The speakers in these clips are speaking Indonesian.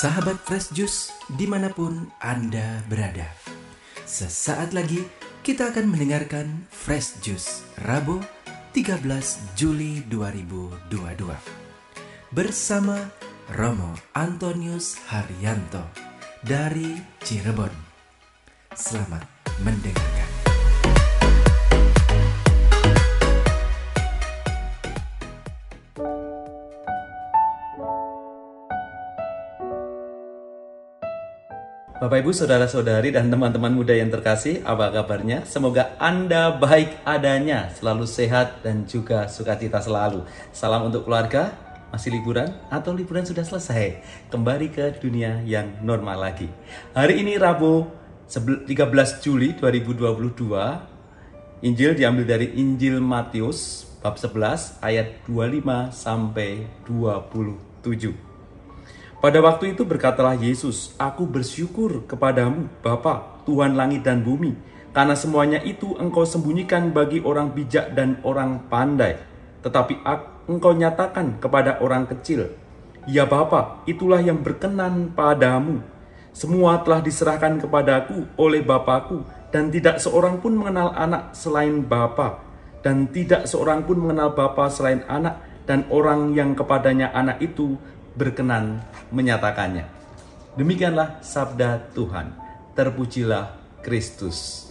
Sahabat Fresh Juice dimanapun Anda berada, sesaat lagi kita akan mendengarkan Fresh Juice Rabu 13 Juli 2022 bersama Romo Antonius Haryanto dari Cirebon. Selamat mendengarkan. Bapak Ibu, saudara-saudari dan teman-teman muda yang terkasih, apa kabarnya? Semoga Anda baik adanya, selalu sehat dan juga sukacita selalu. Salam untuk keluarga, masih liburan atau liburan sudah selesai, kembali ke dunia yang normal lagi. Hari ini Rabu 13 Juli 2022, Injil diambil dari Injil Matius bab 11 ayat 25 sampai 27. Pada waktu itu berkatalah Yesus, "Aku bersyukur kepadamu, Bapa, Tuhan langit dan bumi, karena semuanya itu Engkau sembunyikan bagi orang bijak dan orang pandai, tetapi Engkau nyatakan kepada orang kecil. Ya Bapa, itulah yang berkenan padamu. Semua telah diserahkan kepadaku oleh Bapakku, dan tidak seorang pun mengenal anak selain Bapa, dan tidak seorang pun mengenal Bapa selain anak, dan orang yang kepadanya anak itu berkenan menyatakannya." Demikianlah sabda Tuhan. Terpujilah Kristus.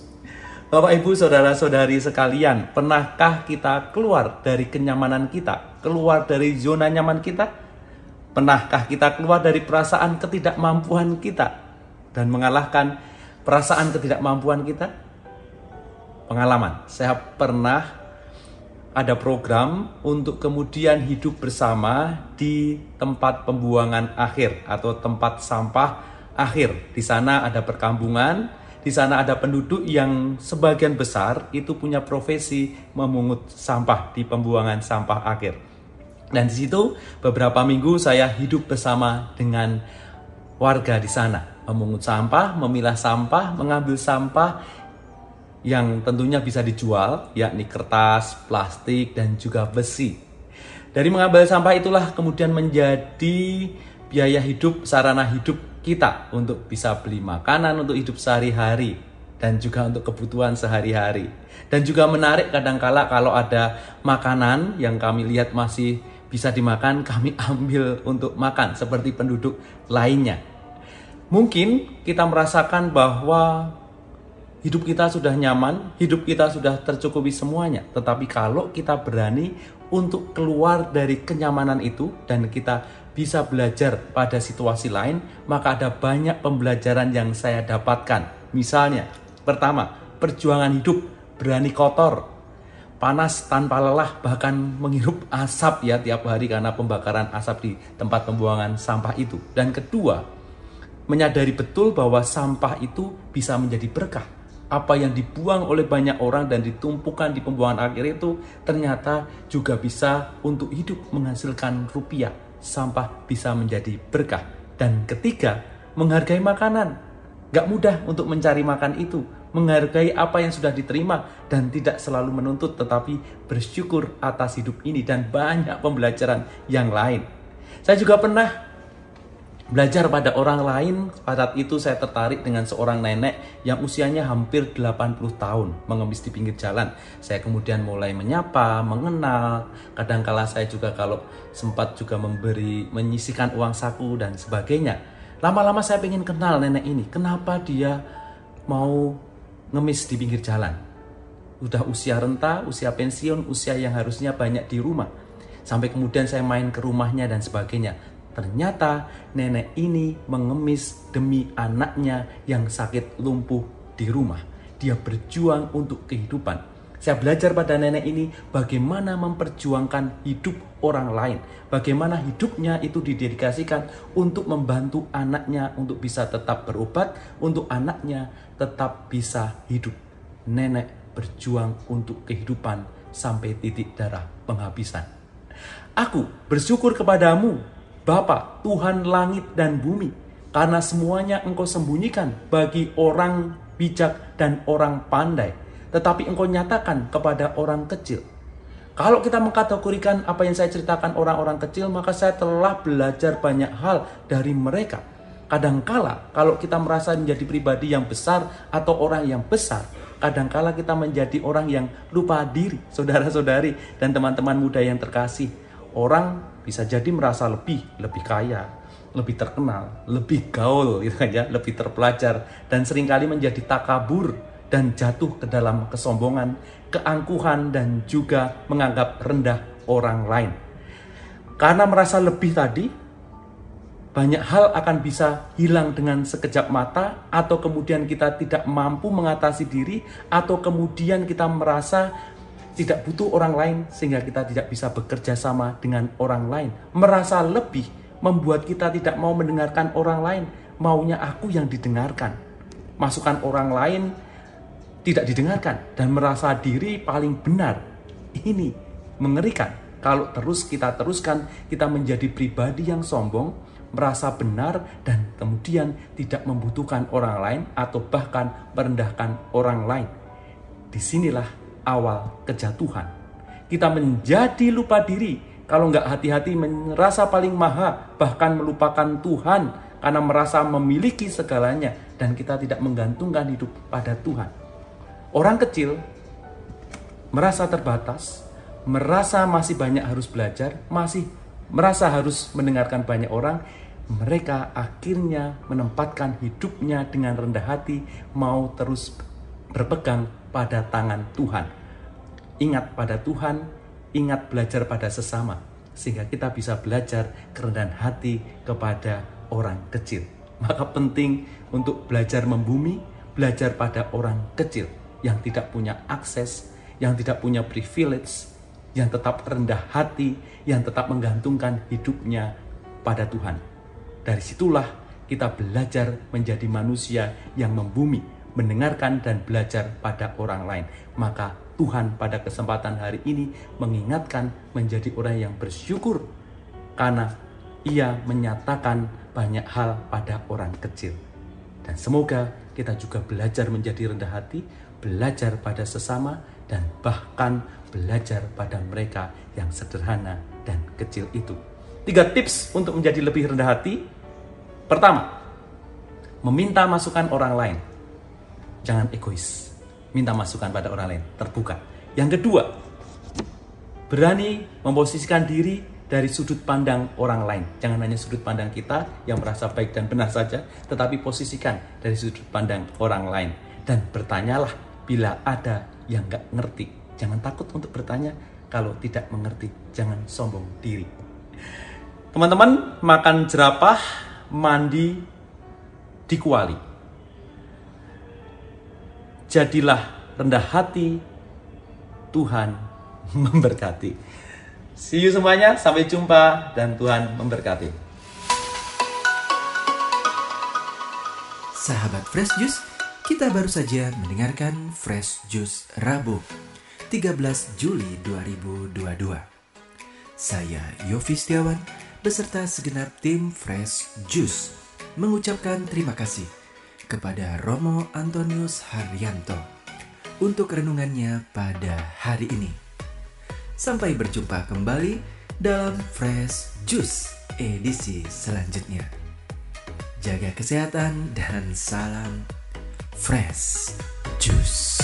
Bapak Ibu, saudara-saudari sekalian, pernahkah kita keluar dari kenyamanan kita, keluar dari zona nyaman kita? Pernahkah kita keluar dari perasaan ketidakmampuan kita dan mengalahkan perasaan ketidakmampuan kita? Pengalaman, saya pernah ada program untuk kemudian hidup bersama di tempat pembuangan akhir atau tempat sampah akhir. Di sana ada perkampungan, di sana ada penduduk yang sebagian besar itu punya profesi memungut sampah di pembuangan sampah akhir. Dan di situ beberapa minggu saya hidup bersama dengan warga di sana, memungut sampah, memilah sampah, mengambil sampah yang tentunya bisa dijual, yakni kertas, plastik, dan juga besi. Dari mengambil sampah itulah kemudian menjadi biaya hidup, sarana hidup kita untuk bisa beli makanan untuk hidup sehari-hari dan juga untuk kebutuhan sehari-hari. Dan juga menarik kadangkala kalau ada makanan yang kami lihat masih bisa dimakan, kami ambil untuk makan seperti penduduk lainnya. Mungkin kita merasakan bahwa hidup kita sudah nyaman, hidup kita sudah tercukupi semuanya. Tetapi kalau kita berani untuk keluar dari kenyamanan itu dan kita bisa belajar pada situasi lain, maka ada banyak pembelajaran yang saya dapatkan. Misalnya, pertama, perjuangan hidup, berani kotor, panas tanpa lelah, bahkan menghirup asap ya tiap hari karena pembakaran asap di tempat pembuangan sampah itu. Dan kedua, menyadari betul bahwa sampah itu bisa menjadi berkah. Apa yang dibuang oleh banyak orang dan ditumpukan di pembuangan akhir itu ternyata juga bisa untuk hidup menghasilkan rupiah. Sampah bisa menjadi berkah. Dan ketiga, menghargai makanan. Gak mudah untuk mencari makan itu. Menghargai apa yang sudah diterima dan tidak selalu menuntut, tetapi bersyukur atas hidup ini dan banyak pembelajaran yang lain. Saya juga pernah belajar pada orang lain. Pada saat itu saya tertarik dengan seorang nenek yang usianya hampir 80 tahun mengemis di pinggir jalan. Saya kemudian mulai menyapa, mengenal. Kadangkala saya juga kalau sempat juga menyisihkan uang saku dan sebagainya. Lama-lama saya ingin kenal nenek ini. Kenapa dia mau ngemis di pinggir jalan? Udah usia renta, usia pensiun, usia yang harusnya banyak di rumah. Sampai kemudian saya main ke rumahnya dan sebagainya. Ternyata nenek ini mengemis demi anaknya yang sakit lumpuh di rumah. Dia berjuang untuk kehidupan. Saya belajar pada nenek ini bagaimana memperjuangkan hidup orang lain. Bagaimana hidupnya itu didedikasikan untuk membantu anaknya untuk bisa tetap berobat, untuk anaknya tetap bisa hidup. Nenek berjuang untuk kehidupan sampai titik darah penghabisan. Aku bersyukur kepadamu, Bapa, Tuhan langit dan bumi, karena semuanya Engkau sembunyikan bagi orang bijak dan orang pandai, tetapi Engkau nyatakan kepada orang kecil. Kalau kita mengkategorikan apa yang saya ceritakan orang-orang kecil, maka saya telah belajar banyak hal dari mereka. Kadangkala kalau kita merasa menjadi pribadi yang besar atau orang yang besar, kadangkala kita menjadi orang yang lupa diri, saudara-saudari dan teman-teman muda yang terkasih. Orang bisa jadi merasa lebih kaya, lebih terkenal, lebih gaul gitu ya, lebih terpelajar, dan seringkali menjadi takabur dan jatuh ke dalam kesombongan, keangkuhan, dan juga menganggap rendah orang lain. Karena merasa lebih tadi, banyak hal akan bisa hilang dengan sekejap mata, atau kemudian kita tidak mampu mengatasi diri, atau kemudian kita merasa tidak butuh orang lain sehingga kita tidak bisa bekerja sama dengan orang lain. Merasa lebih membuat kita tidak mau mendengarkan orang lain, maunya aku yang didengarkan. Masukan orang lain tidak didengarkan dan merasa diri paling benar. Ini mengerikan. Kalau kita teruskan, kita menjadi pribadi yang sombong, merasa benar, dan kemudian tidak membutuhkan orang lain atau bahkan merendahkan orang lain. Disinilah awal kejatuhan. Kita menjadi lupa diri kalau nggak hati-hati, merasa paling maha, bahkan melupakan Tuhan karena merasa memiliki segalanya, dan kita tidak menggantungkan hidup pada Tuhan. Orang kecil merasa terbatas, merasa masih banyak harus belajar, masih merasa harus mendengarkan banyak orang. Mereka akhirnya menempatkan hidupnya dengan rendah hati, mau terus berpegang pada tangan Tuhan. Ingat pada Tuhan, ingat belajar pada sesama, sehingga kita bisa belajar kerendahan hati kepada orang kecil. Maka penting untuk belajar membumi, belajar pada orang kecil yang tidak punya akses, yang tidak punya privilege, yang tetap rendah hati, yang tetap menggantungkan hidupnya pada Tuhan. Dari situlah kita belajar menjadi manusia yang membumi, mendengarkan dan belajar pada orang lain. Maka Tuhan pada kesempatan hari ini mengingatkan menjadi orang yang bersyukur karena Ia menyatakan banyak hal pada orang kecil. Dan semoga kita juga belajar menjadi rendah hati, belajar pada sesama, dan bahkan belajar pada mereka yang sederhana dan kecil itu. 3 tips untuk menjadi lebih rendah hati. Pertama, meminta masukan orang lain. Jangan egois. Minta masukan pada orang lain, terbuka. Yang kedua, berani memposisikan diri dari sudut pandang orang lain. Jangan hanya sudut pandang kita yang merasa baik dan benar saja, tetapi posisikan dari sudut pandang orang lain. Dan bertanyalah bila ada yang gak ngerti. Jangan takut untuk bertanya kalau tidak mengerti. Jangan sombong diri. Teman-teman, makan jerapah, mandi di kuali. Jadilah rendah hati, Tuhan memberkati. See you semuanya, sampai jumpa dan Tuhan memberkati. Sahabat Fresh Juice, kita baru saja mendengarkan Fresh Juice Rabu 13 Juli 2022. Saya Yofi Setiawan beserta segenap tim Fresh Juice mengucapkan terima kasih kepada Romo Antonius Haryanto untuk renungannya pada hari ini. Sampai berjumpa kembali dalam Fresh Juice edisi selanjutnya. Jaga kesehatan dan salam Fresh Juice.